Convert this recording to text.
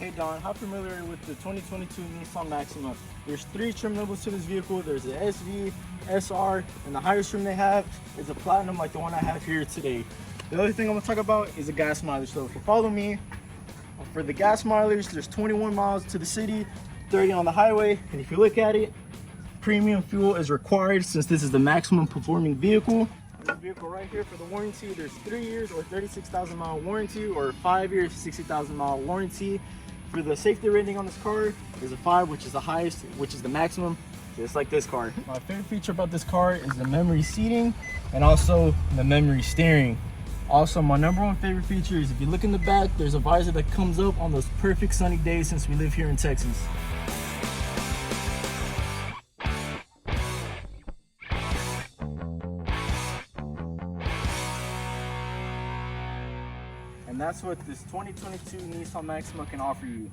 Hey Don, how familiar are you with the 2022 Nissan Maxima? There's three trim levels to this vehicle. There's the SV, SR, and the highest trim they have is a Platinum like the one I have here today. The other thing I'm gonna talk about is the gas mileage. So if you follow me, for the gas mileage, there's 21 miles to the city, 30 on the highway. And if you look at it, premium fuel is required since this is the maximum performing vehicle. This vehicle right here for the warranty, there's 3 years or 36,000 mile warranty, or 5 years, 60,000 mile warranty. For the safety rating on this car is a 5, which is the highest, which is the maximum, just like this car. My favorite feature about this car is the memory seating and also the memory steering. Also, my number one favorite feature is if you look in the back, there's a visor that comes up on those perfect sunny days since we live here in Texas. And that's what this 2022 Nissan Maxima can offer you.